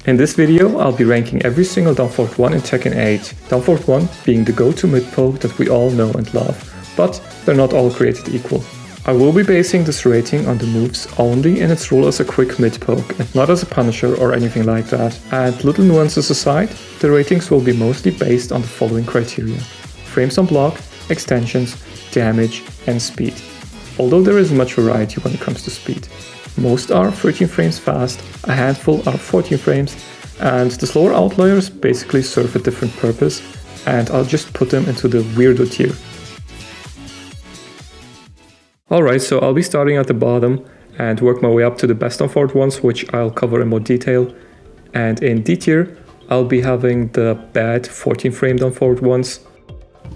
In this video, I'll be ranking every single down forward 1 in Tekken 8, down forward 1 being the go-to mid poke that we all know and love, but they're not all created equal. I will be basing this rating on the moves only in its role as a quick mid poke and not as a punisher or anything like that, and little nuances aside, the ratings will be mostly based on the following criteria: frames on block, extensions, damage and speed. Although there is much variety when it comes to speed. Most are 13 frames fast, a handful are 14 frames, and the slower outliers basically serve a different purpose, and I'll just put them into the weirdo tier. Alright, so I'll be starting at the bottom and work my way up to the best down forward ones, which I'll cover in more detail. And in D tier, I'll be having the bad 14 frame down forward ones.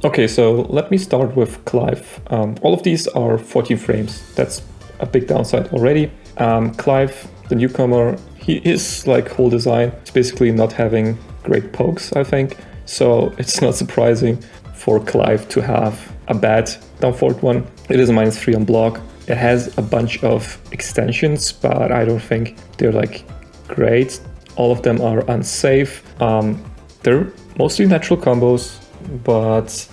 Okay, so let me start with Clive. All of these are 14 frames. That's a big downside already. Clive, the newcomer, his whole design is basically not having great pokes, I think. So it's not surprising for Clive to have a bad down forward one. It is a -3 on block. It has a bunch of extensions, but I don't think they're great. All of them are unsafe. They're mostly natural combos, but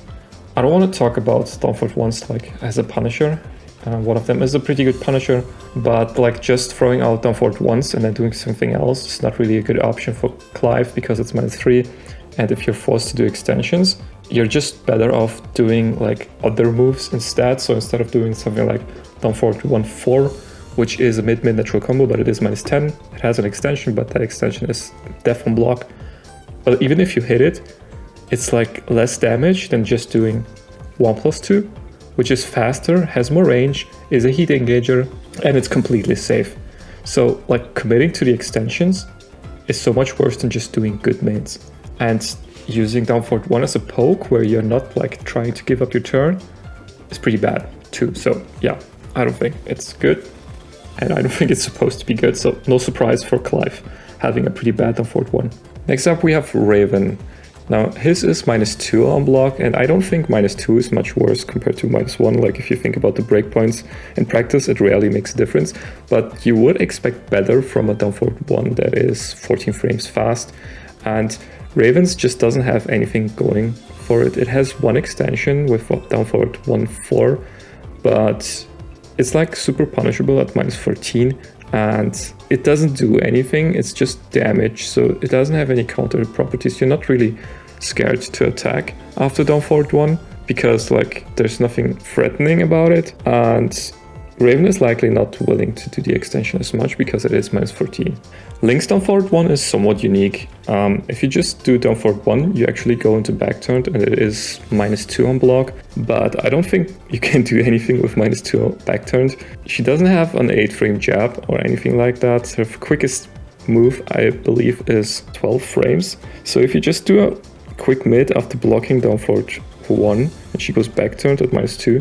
I don't want to talk about down forward ones as a punisher. One of them is a pretty good punisher, but just throwing out down forward once and then doing something else is not really a good option for Clive because it's -3. And if you're forced to do extensions, you're just better off doing other moves instead. So instead of doing something like down forward 1-4, which is a mid-mid natural combo, but it is -10. It has an extension, but that extension is def on block. But even if you hit it, it's less damage than just doing 1+2, which is faster, has more range, is a heat engager, and it's completely safe. So committing to the extensions is so much worse than just doing good mids. And using down forward 1 as a poke where you're not trying to give up your turn is pretty bad too. So yeah, I don't think it's good, and I don't think it's supposed to be good. So no surprise for Clive having a pretty bad down forward 1. Next up we have Raven. Now his is -2 on block, and I don't think -2 is much worse compared to -1. If you think about the breakpoints in practice, it rarely makes a difference, but you would expect better from a down forward 1 that is 14 frames fast. And Raven's just doesn't have anything going for it. It has one extension with down forward 1-4, but it's super punishable at -14, and it doesn't do anything. It's just damage, so it doesn't have any counter properties. You're not really scared to attack after down forward 1 because there's nothing threatening about it, and Raven is likely not willing to do the extension as much because it is -14. Link's down forward 1 is somewhat unique. If you just do down forward 1, you actually go into back turned, and it is -2 on block, but I don't think you can do anything with -2 back turned. She doesn't have an 8 frame jab or anything like that. Her quickest move, I believe, is 12 frames. So if you just do a quick mid after blocking down forward 1 and she goes back turned at -2,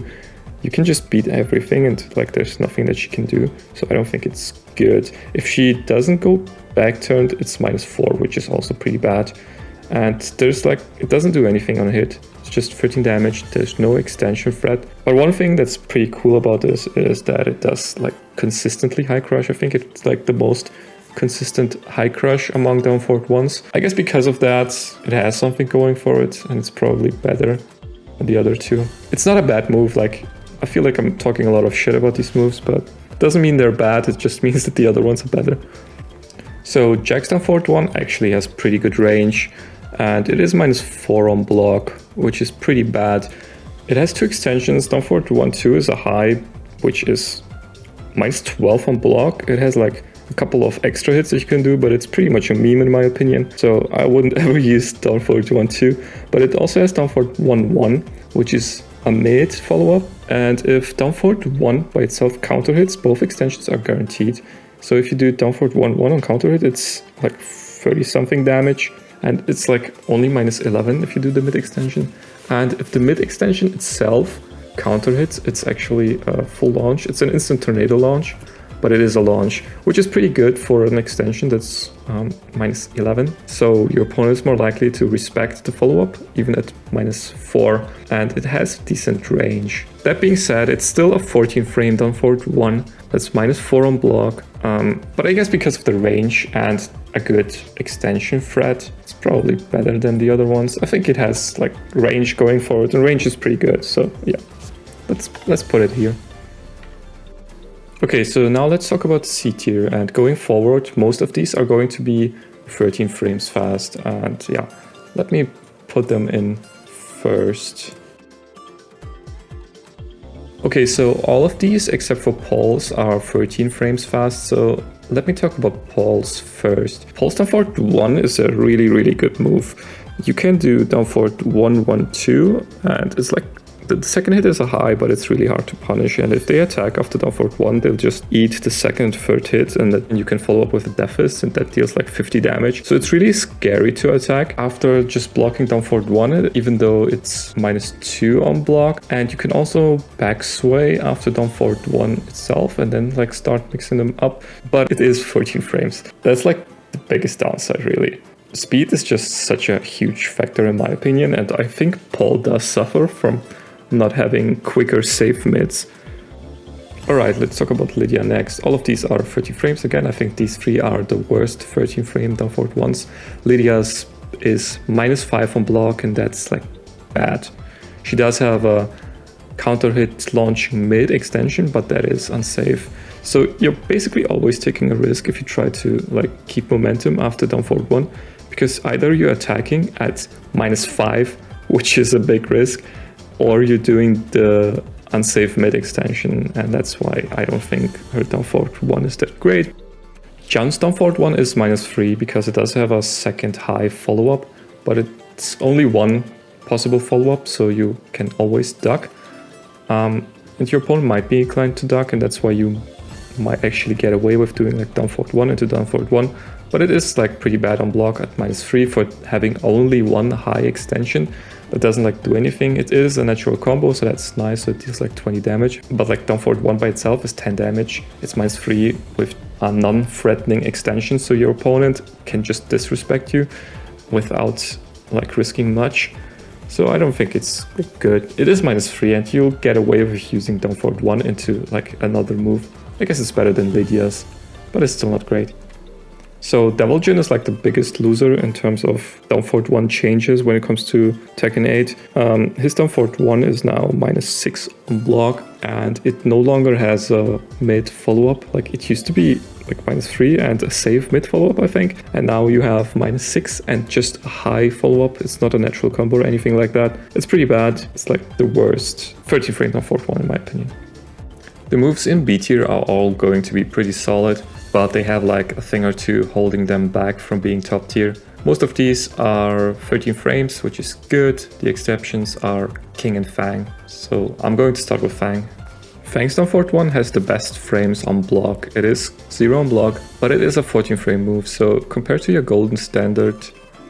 you can just beat everything, and there's nothing that she can do. So I don't think it's good. If she doesn't go back turned, it's -4, which is also pretty bad. And there's it doesn't do anything on hit. It's just 13 damage. There's no extension threat. But one thing that's pretty cool about this is that it does consistently high crush. I think it's the most consistent high crush among down forward ones. I guess because of that, it has something going for it, and it's probably better than the other two. It's not a bad move. I feel like I'm talking a lot of shit about these moves, but it doesn't mean they're bad, it just means that the other ones are better. So Jack's down forward 1 actually has pretty good range, and it is -4 on block, which is pretty bad. It has 2 extensions. Down forward 1-2 is a high, which is -12 on block. It has a couple of extra hits that you can do, but it's pretty much a meme in my opinion. So I wouldn't ever use down forward 1-2, but it also has down forward 1-1, which is a mid follow-up, and if down forward 1 by itself counter hits, both extensions are guaranteed. So if you do down forward 1-1 on counter hit, it's 30 something damage, and it's only -11 if you do the mid extension. And if the mid extension itself counter hits, it's actually a full launch. It's an instant tornado launch, but it is a launch, which is pretty good for an extension that's -11. So your opponent is more likely to respect the follow-up, even at -4, and it has decent range. That being said, it's still a 14 frame down forward 1, That's -4 on block. But I guess because of the range and a good extension threat, it's probably better than the other ones. I think it has like range going forward, and range is pretty good. So yeah, let's put it here. Okay, so now let's talk about C tier, and going forward, most of these are going to be 13 frames fast, and yeah, let me put them in first. Okay, so all of these except for Paul's are 13 frames fast, so let me talk about Paul's first. Paul's down forward 1 is a really good move. You can do down forward 1, 1, 2, and it's like the second hit is a high, but it's really hard to punish. And if they attack after down forward 1, they'll just eat the second, third hit, and then you can follow up with a death fist, and that deals like 50 damage. So it's really scary to attack after just blocking down forward 1, even though it's -2 on block. And you can also back sway after down forward 1 itself, and then like start mixing them up. But it is 14 frames. That's like the biggest downside, really. Speed is just such a huge factor in my opinion, and I think Paul does suffer from not having quicker safe mids. Alright, let's talk about Lidia next. All of these are 30 frames again. I think these three are the worst 13 frame down forward ones. Lidia's is -5 on block, and that's like bad. She does have a counter hit launching mid extension, but that is unsafe. So you're basically always taking a risk if you try to like keep momentum after down forward 1, because either you're attacking at -5, which is a big risk, or you're doing the unsafe mid extension, and that's why I don't think her down forward 1 is that great. Jan's down forward 1 is -3 because it does have a second high follow-up, but it's only one possible follow-up, so you can always duck. And your opponent might be inclined to duck, and that's why you might actually get away with doing like down forward 1 into down forward 1. But it is like pretty bad on block at -3 for having only one high extension that doesn't like do anything. It is a natural combo, so that's nice, so it deals like 20 damage. But like down forward 1 by itself is 10 damage. It's -3 with a non-threatening extension, so your opponent can just disrespect you without like risking much. So I don't think it's good. It is -3, and you'll get away with using down forward 1 into like another move. I guess it's better than Lidia's, but it's still not great. So Devil Jin is like the biggest loser in terms of down forward 1 changes when it comes to Tekken 8. His down forward 1 is now -6 on block, and it no longer has a mid follow-up. Like it used to be like -3 and a safe mid follow-up, I think. And now you have -6 and just a high follow-up. It's not a natural combo or anything like that. It's pretty bad. It's like the worst 13 frame down forward 1 in my opinion. The moves in B tier are all going to be pretty solid, but they have like a thing or two holding them back from being top tier. Most of these are 13 frames, which is good. The exceptions are King and Feng. So I'm going to start with Feng. Feng's down forward 1 has the best frames on block. It is 0 on block, but it is a 14 frame move. So compared to your golden standard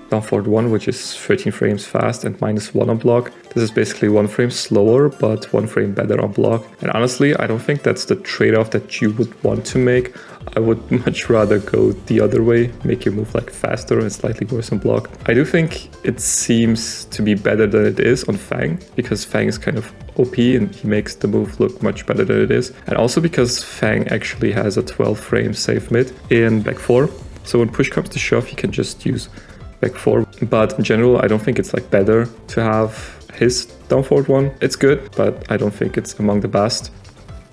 down forward 1, which is 13 frames fast and -1 on block, this is basically 1 frame slower, but 1 frame better on block. And honestly, I don't think that's the trade-off that you would want to make. I would much rather go the other way, make your move like faster and slightly worse on block. I do think it seems to be better than it is on Feng, because Feng is kind of OP and he makes the move look much better than it is. And also because Feng actually has a 12 frame safe mid in back 4. So when push comes to shove, he can just use back 4, but in general I don't think it's like better to have his down forward 1. It's good, but I don't think it's among the best.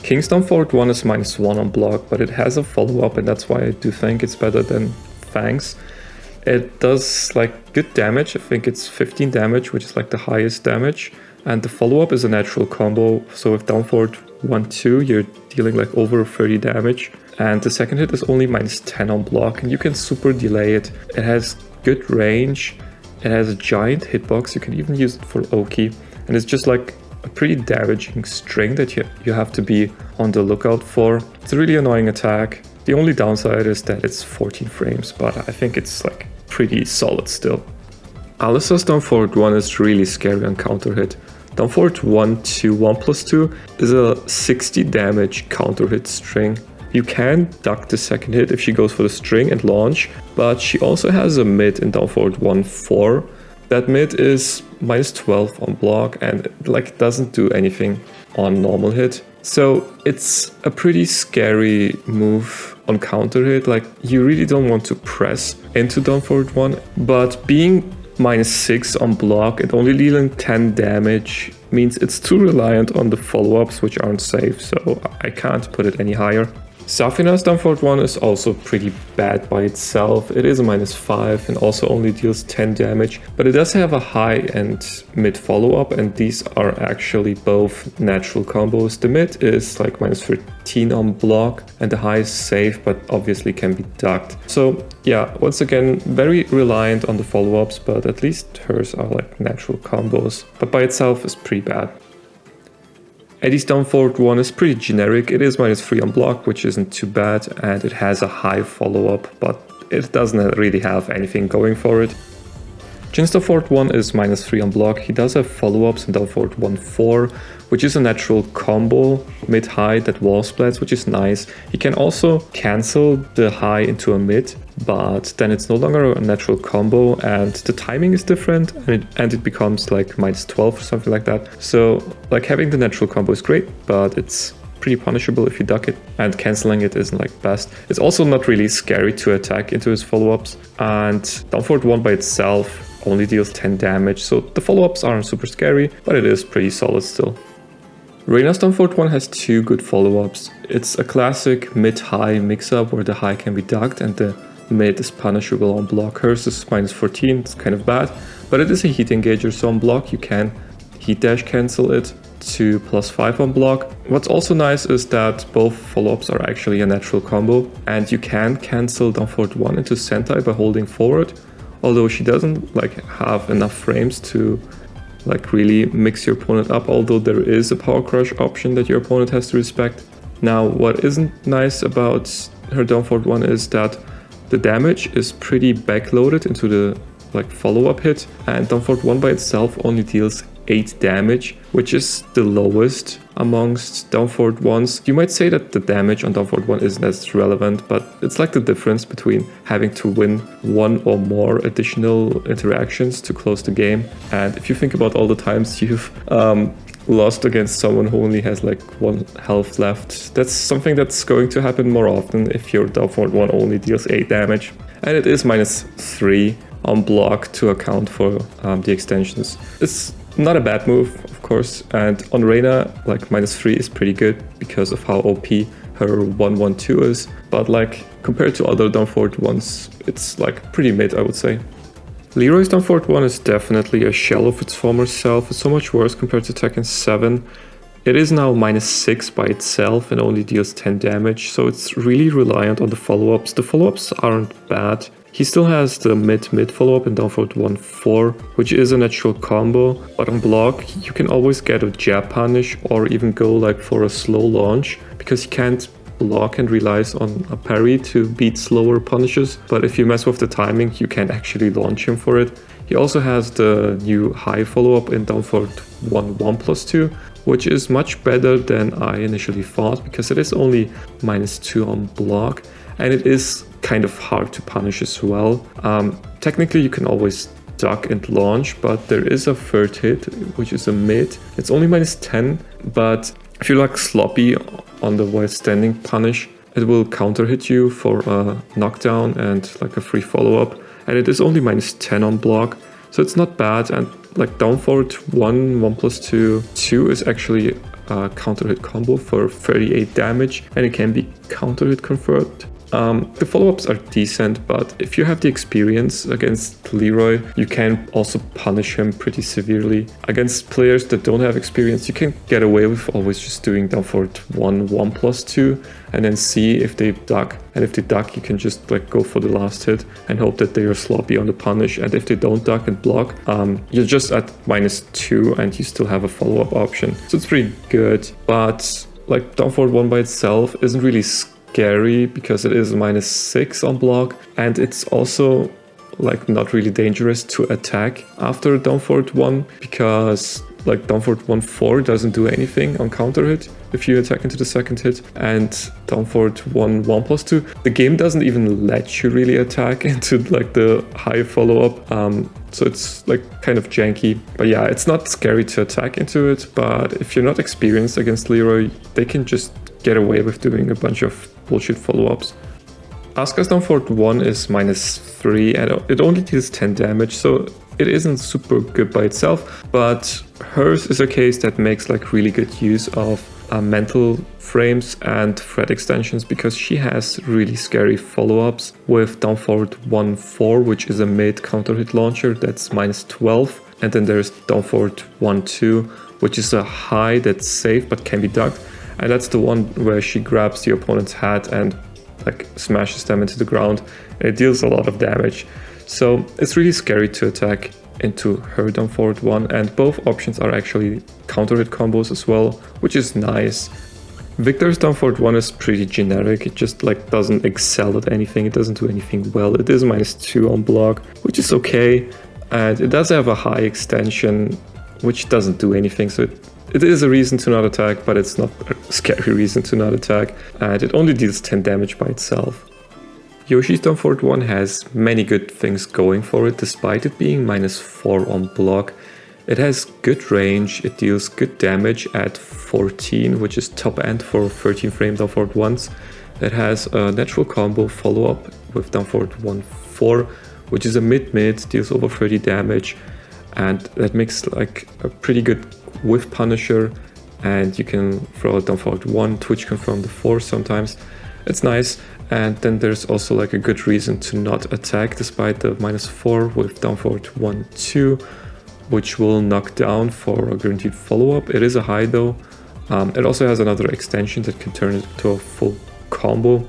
King's down forward 1 is -1 on block, but it has a follow-up, and that's why I do think it's better than Feng's. It does like good damage. I think it's 15 damage, which is like the highest damage, and the follow-up is a natural combo, so with down forward 1-2 you're dealing like over 30 damage, and the second hit is only -10 on block, and you can super delay it. It has good range, it has a giant hitbox, you can even use it for Oki, and it's just like a pretty damaging string that you have to be on the lookout for. It's a really annoying attack. The only downside is that it's 14 frames, but I think it's like pretty solid still. Alisa's down forward 1 is really scary on counter hit. Down forward 1 to 1+2 is a 60 damage counter hit string. You can duck the second hit if she goes for the string and launch, but she also has a mid in down forward 1-4. That mid is -12 on block, and it like doesn't do anything on normal hit. So it's a pretty scary move on counter hit. Like, you really don't want to press into down forward 1, but being -6 on block and only dealing 10 damage means it's too reliant on the follow-ups, which aren't safe, so I can't put it any higher. Zafina's down forward 1 is also pretty bad by itself. It is a -5 and also only deals 10 damage, but it does have a high and mid follow-up, and these are actually both natural combos. The mid is like -13 on block and the high is safe, but obviously can be ducked. So yeah, once again, very reliant on the follow-ups, but at least hers are like natural combos, but by itself is pretty bad. Eddy's down forward 1 is pretty generic. It is -3 on block, which isn't too bad, and it has a high follow-up, but it doesn't really have anything going for it. Jin's down forward 1 is -3 on block. He does have follow-ups in down forward 1-4, which is a natural combo mid-high that wall splats, which is nice. He can also cancel the high into a mid, but then it's no longer a natural combo and the timing is different, and it becomes like -12 or something like that. So like having the natural combo is great, but it's pretty punishable if you duck it, and cancelling it isn't like best. It's also not really scary to attack into his follow-ups, and down forward 1 by itself only deals 10 damage, so the follow-ups aren't super scary, but it is pretty solid still. Reina's down forward 1 has 2 good follow-ups. It's a classic mid-high mix-up where the high can be ducked and the mid is punishable on block. Hers is -14, it's kind of bad, but it is a heat engager, so on block you can heat dash cancel it to +5 on block. What's also nice is that both follow-ups are actually a natural combo, and you can cancel down forward 1 into Sentai by holding forward, although she doesn't like have enough frames to like really mix your opponent up, although there is a power crush option that your opponent has to respect. Now, what isn't nice about her down forward 1 is that the damage is pretty backloaded into the like follow-up hit, and down forward 1 by itself only deals 8 damage, which is the lowest amongst down forward 1s. You might say that the damage on down forward 1 isn't as relevant, but it's like the difference between having to win 1 or more additional interactions to close the game. And if you think about all the times you've lost against someone who only has like 1 health left, that's something that's going to happen more often if your down forward 1 only deals 8 damage. And it is -3 on block to account for the extensions. It's not a bad move, of course, and on Reina, like -3 is pretty good because of how OP her 1-1-2 is, but like compared to other down forward 1s, it's like pretty mid, I would say. Leroy's down forward 1 is definitely a shell of its former self. It's so much worse compared to Tekken 7. It is now -6 by itself and only deals 10 damage, so it's really reliant on the follow-ups. The follow-ups aren't bad. He still has the mid-mid follow-up in down forward 1-4, which is a natural combo, but on block you can always get a jab punish or even go like for a slow launch, because he can't block and relies on a parry to beat slower punishes, but if you mess with the timing you can actually launch him for it. He also has the new high follow-up in down forward 1-1+2, which is much better than I initially thought, because it is only -2 on block, and it is kind of hard to punish as well. Technically you can always duck and launch, but there is a third hit, which is a mid. It's only -10, but if you're like sloppy on the while standing punish, it will counter hit you for a knockdown and like a free follow-up, and it is only -10 on block, so it's not bad. And like down forward 1-1+2 2 is actually a counter hit combo for 38 damage, and it can be counter hit converted. The follow-ups are decent, but if you have the experience against Leroy, you can also punish him pretty severely. Against players that don't have experience, you can get away with always just doing down forward 1-1+2 and then see if they duck. And if they duck, you can just like go for the last hit and hope that they are sloppy on the punish. And if they don't duck and block, you're just at -2 and you still have a follow-up option. So it's pretty good, but like down forward 1 by itself isn't really scary because it is -6 on block, and it's also like not really dangerous to attack after down forward 1, because like down forward 1-4 doesn't do anything on counter hit if you attack into the second hit, and down forward 1-1+2, the game doesn't even let you really attack into like the high follow-up, so it's like kind of janky. But yeah, it's not scary to attack into it, but if you're not experienced against Leroy, they can just get away with doing a bunch of bullshit follow-ups. Asuka's down forward 1 is -3 and it only deals 10 damage, so it isn't super good by itself, but hers is a case that makes like really good use of mental frames and threat extensions, because she has really scary follow-ups with down forward 1-4, which is a mid counter hit launcher that's -12, and then there's down forward 1-2, which is a high that's safe but can be ducked, and that's the one where she grabs the opponent's hat and like smashes them into the ground, and it deals a lot of damage. So it's really scary to attack into her down forward 1, and both options are actually counter hit combos as well, which is nice. Victor's down forward 1 is pretty generic. It just like doesn't excel at anything. It doesn't do anything well. It is -2 on block, which is okay, and it does have a high extension, which doesn't do anything. So it is a reason to not attack, but it's not a scary reason to not attack, and it only deals 10 damage by itself. Yoshi's down forward 1 has many good things going for it, despite it being -4 on block. It has good range, it deals good damage at 14, which is top end for 13 frame down forward 1s. It has a natural combo follow-up with down forward 1-4, which is a mid-mid, deals over 30 damage, and that makes like a pretty good whiff punisher, and you can throw it down forward 1, twitch confirm the 4 sometimes. It's nice. And then there's also like a good reason to not attack despite the -4 with down forward 1-2, which will knock down for a guaranteed follow-up. It is a high though. It also has another extension that can turn it into a full combo,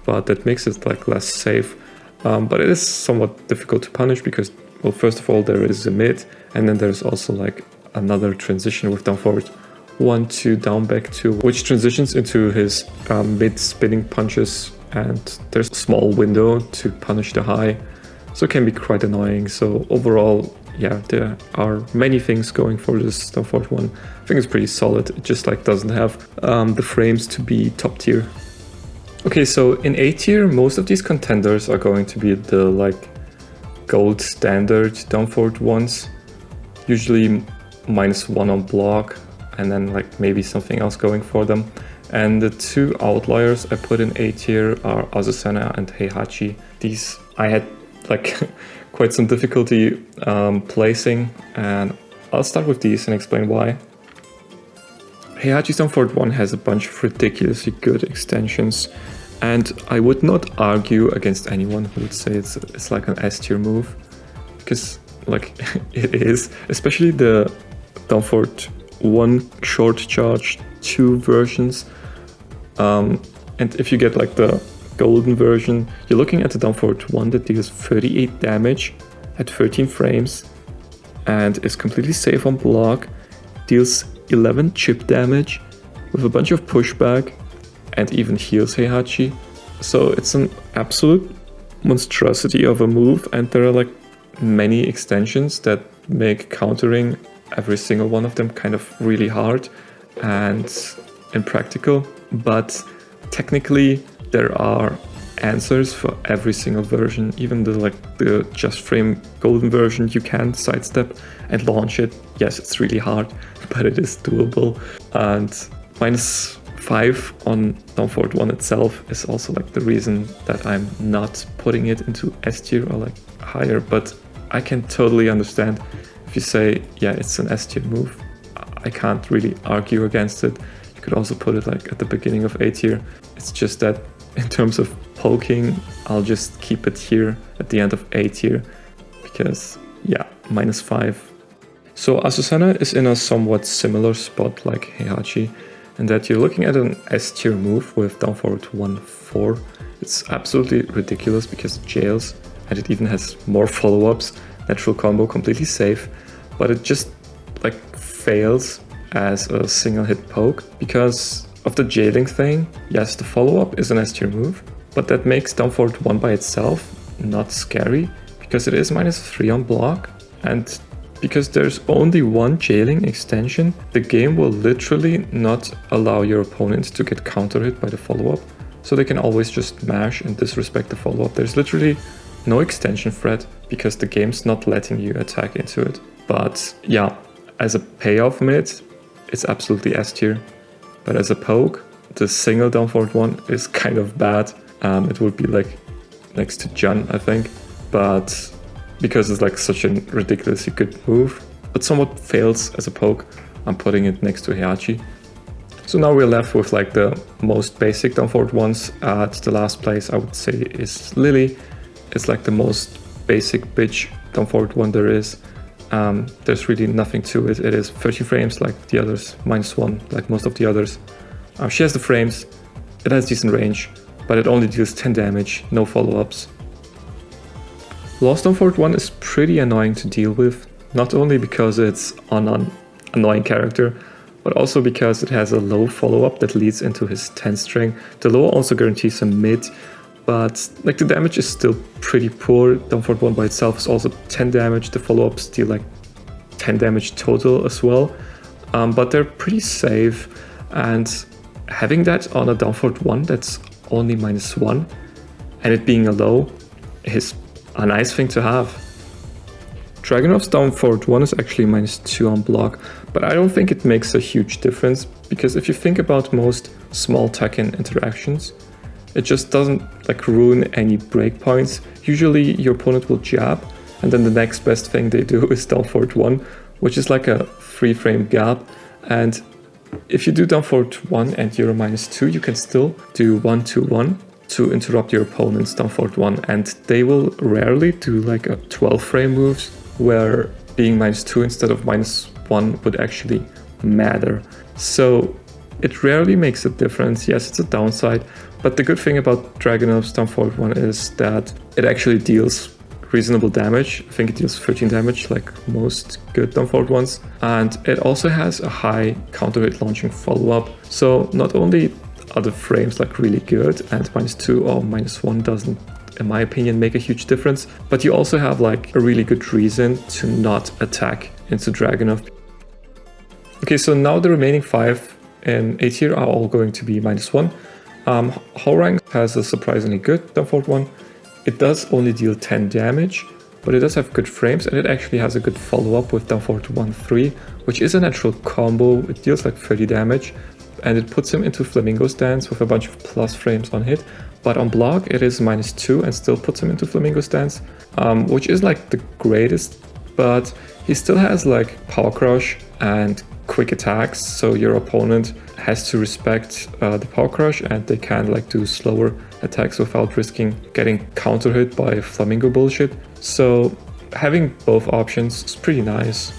but that makes it like less safe. But it is somewhat difficult to punish because, well, first of all, there is a mid, and then there's also like another transition with down forward 1-2 down back 2, which transitions into his mid spinning punches, and there's a small window to punish the high, so it can be quite annoying. So overall, yeah, there are many things going for this down forward 1. I think it's pretty solid. It just like doesn't have the frames to be top tier. Okay, so in A tier, most of these contenders are going to be the like gold standard down forward 1s, usually -1 on block, and then like maybe something else going for them. And the two outliers I put in A tier are Azucena and Heihachi. These I had like quite some difficulty placing, and I'll start with these and explain why. Heihachi's down forward 1 has a bunch of ridiculously good extensions, and I would not argue against anyone who would say it's like an S tier move, because like it is, especially the down forward 1 short charge 2 versions, and if you get like the golden version, you're looking at the down forward 1 that deals 38 damage at 13 frames and is completely safe on block, deals 11 chip damage with a bunch of pushback, and even heals Heihachi. So it's an absolute monstrosity of a move, and there are like many extensions that make countering every single one of them kind of really hard and impractical, but technically there are answers for every single version. Even the just frame golden version, you can sidestep and launch it. Yes, it's really hard, but it is doable. And -5 on down forward 1 itself is also like the reason that I'm not putting it into S tier or like higher, but I can totally understand if you say, yeah, it's an S tier move. I can't really argue against it. You could also put it like at the beginning of A tier. It's just that in terms of poking, I'll just keep it here at the end of A tier because, yeah, -5. So Azucena is in a somewhat similar spot like Heihachi, in that you're looking at an S tier move with down forward 1-4. It's absolutely ridiculous because it jails, and it even has more follow-ups. Natural combo, completely safe, but it just like fails as a single hit poke because of the jailing thing. Yes, the follow-up is an S tier move, but that makes down forward 1 by itself not scary because it is -3 on block, and because there's only one jailing extension, the game will literally not allow your opponent to get counter hit by the follow-up. So they can always just mash and disrespect the follow-up. There's literally no extension threat because the game's not letting you attack into it. But yeah, as a payoff minute, it's absolutely S tier. But as a poke, the single down forward 1 is kind of bad. It would be like next to Jun, I think. But because it's like such a ridiculously good move, but somewhat fails as a poke, I'm putting it next to Heihachi. So now we're left with like the most basic down forward ones. At the last place I would say is Lily. It's like the most basic bitch down forward one there is. There's really nothing to it. It is 30 frames like the others, -1 like most of the others. She has the frames, it has decent range, but it only deals 10 damage, no follow-ups. Lost down forward 1 is pretty annoying to deal with, not only because it's an annoying character, but also because it has a low follow-up that leads into his 10 string. The low also guarantees a mid, but like the damage is still pretty poor. Down forward 1 by itself is also 10 damage, the follow-ups deal like 10 damage total as well, but they're pretty safe, and having that on a down forward 1 that's only -1, and it being a low is a nice thing to have. Dragunov's down forward 1 is actually -2 on block, but I don't think it makes a huge difference, because if you think about most small Tekken interactions, it just doesn't like ruin any breakpoints. Usually your opponent will jab, and then the next best thing they do is down forward 1, which is like a 3 frame gap. And if you do down forward 1 and you're a -2, you can still do 1-2-1 to interrupt your opponent's down forward 1, and they will rarely do like a 12 frame moves where being -2 instead of -1 would actually matter. So it rarely makes a difference. Yes, it's a downside, but the good thing about Dragunov's down forward 1 is that it actually deals reasonable damage. I think it deals 13 damage like most good down forward ones, and it also has a high counter hit launching follow-up. So not only are the frames like really good, and -2 or -1 doesn't, in my opinion, make a huge difference, but you also have like a really good reason to not attack into Dragunov. Okay, so now the remaining 5 in A tier are all going to be -1. Hwoarang has a surprisingly good down forward 1. It does only deal 10 damage, but it does have good frames, and it actually has a good follow-up with down forward 1-3, which is a natural combo. It deals like 30 damage, and it puts him into Flamingo stance with a bunch of plus frames on hit. But on block it is -2 and still puts him into Flamingo stance, which is like the greatest, but he still has like power crush and quick attacks, so your opponent has to respect the power crush, and they can like do slower attacks without risking getting counter hit by Flamingo bullshit. So having both options is pretty nice.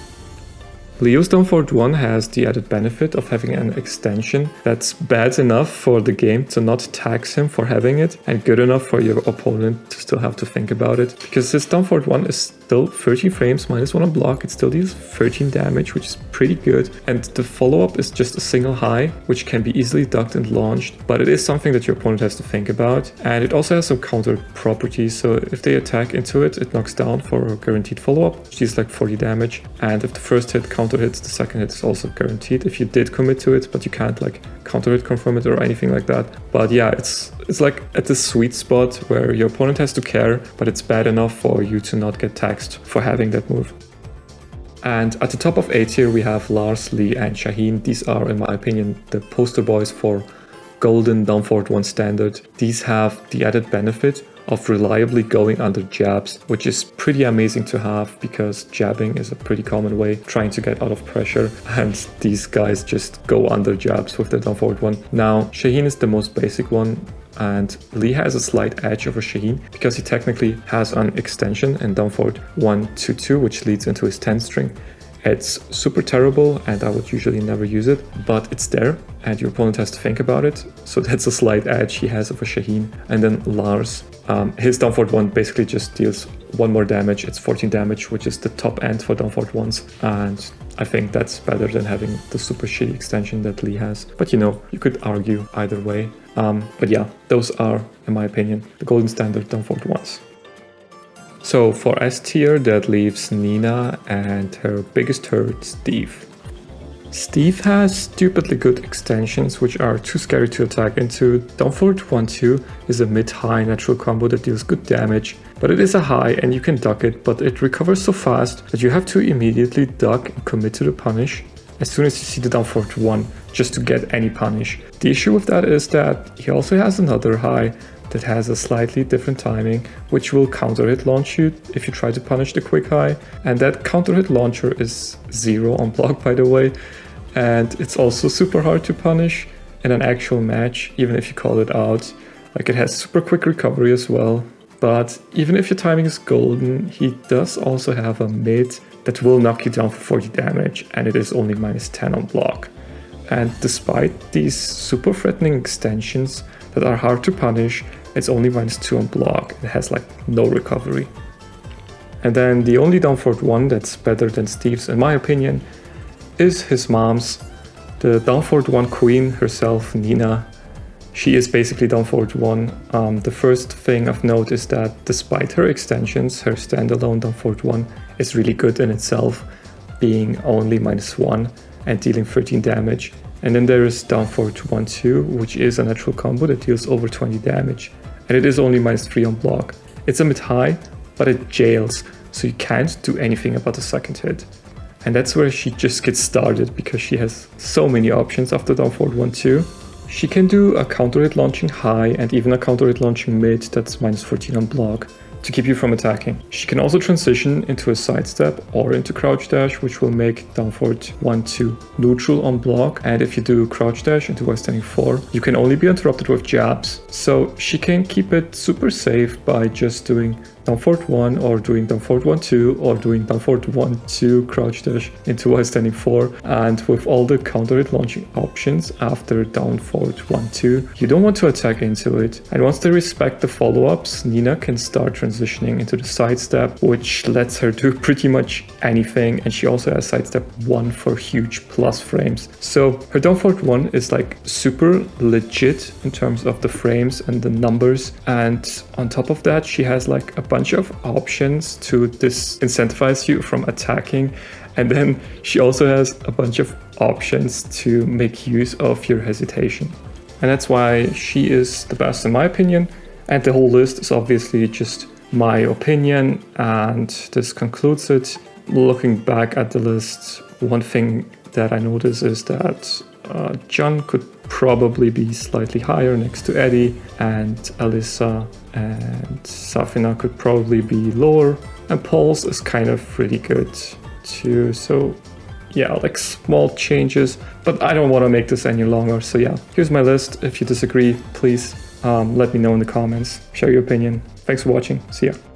Leo's down forward 1 has the added benefit of having an extension that's bad enough for the game to not tax him for having it, and good enough for your opponent to still have to think about it. Because his down forward 1 is still 30 frames, -1 on block, it still deals 13 damage, which is pretty good. And the follow-up is just a single high, which can be easily ducked and launched, but it is something that your opponent has to think about. And it also has some counter properties, so if they attack into it, it knocks down for a guaranteed follow-up, which deals like 40 damage. And if the first hit counter hits, the second hit is also guaranteed if you did commit to it, but you can't like counter hit confirm it or anything like that. But yeah, it's like at the sweet spot where your opponent has to care, but it's bad enough for you to not get taxed for having that move. And at the top of A tier we have Lars, Lee and Shaheen. These are, in my opinion, the poster boys for golden down forward 1 standard. These have the added benefit of reliably going under jabs, which is pretty amazing to have because jabbing is a pretty common way trying to get out of pressure, and these guys just go under jabs with their down forward 1. Now, Shaheen is the most basic one, and Lee has a slight edge over Shaheen because he technically has an extension in down forward 1-2, which leads into his 10 string. It's super terrible, and I would usually never use it, but it's there, and your opponent has to think about it. So that's a slight edge he has over Shaheen. And then Lars, his down forward 1 basically just deals 1 more damage. It's 14 damage, which is the top end for down forward 1s, and I think that's better than having the super shitty extension that Lee has. But you know, you could argue either way. But yeah, those are, in my opinion, the golden standard down forward 1s. So for S tier, that leaves Nina and her biggest hurt, Steve. Steve has stupidly good extensions which are too scary to attack into. Down forward 1-2 is a mid-high natural combo that deals good damage, but it is a high and you can duck it, but it recovers so fast that you have to immediately duck and commit to the punish as soon as you see the down forward 1 just to get any punish. The issue with that is that he also has another high that has a slightly different timing, which will counter hit launch you if you try to punish the quick high, and that counter hit launcher is 0 on block, by the way. And it's also super hard to punish in an actual match, even if you call it out. Like, it has super quick recovery as well. But even if your timing is golden, he does also have a mid that will knock you down for 40 damage, and it is only -10 on block. And despite these super threatening extensions that are hard to punish, it's only -2 on block. It has like no recovery. And then the only down forward 1 that's better than Steve's, in my opinion, is his mom's. The down forward 1 queen herself, Nina. She is basically down forward 1. The first thing of note is that despite her extensions, her standalone down forward 1 is really good in itself, being only -1 and dealing 13 damage. And then there is down forward 1-2, which is a natural combo that deals over 20 damage, and it is only -3 on block. It's a mid-high, but it jails, so you can't do anything about the second hit. And that's where she just gets started, because she has so many options after down forward 1-2. She can do a counter hit launching high and even a counter hit launching mid that's -14 on block to keep you from attacking. She can also transition into a sidestep or into crouch dash, which will make down forward 1-2 neutral on block. And if you do crouch dash into while standing 4, you can only be interrupted with jabs. So she can keep it super safe by just doing down forward 1 or doing down forward 1-2 or doing down forward 1-2 crouch dash into while standing 4. And with all the counter hit launching options after down forward 1-2, you don't want to attack into it. And once they respect the follow-ups, Nina can start transitioning into the sidestep, which lets her do pretty much anything. And she also has sidestep 1 for huge plus frames. So her down forward 1 is like super legit in terms of the frames and the numbers. And on top of that, she has like a bunch of options to disincentivize you from attacking, and then she also has a bunch of options to make use of your hesitation, and that's why she is the best in my opinion. And the whole list is obviously just my opinion, and this concludes it. Looking back at the list, one thing that I notice is that John could probably be slightly higher next to Eddy, and Alisa and Zafina could probably be lower, and Paul's is kind of really good too. So yeah, like small changes, but I don't want to make this any longer. So yeah, here's my list. If you disagree, please let me know in the comments. Share your opinion. Thanks for watching. See ya.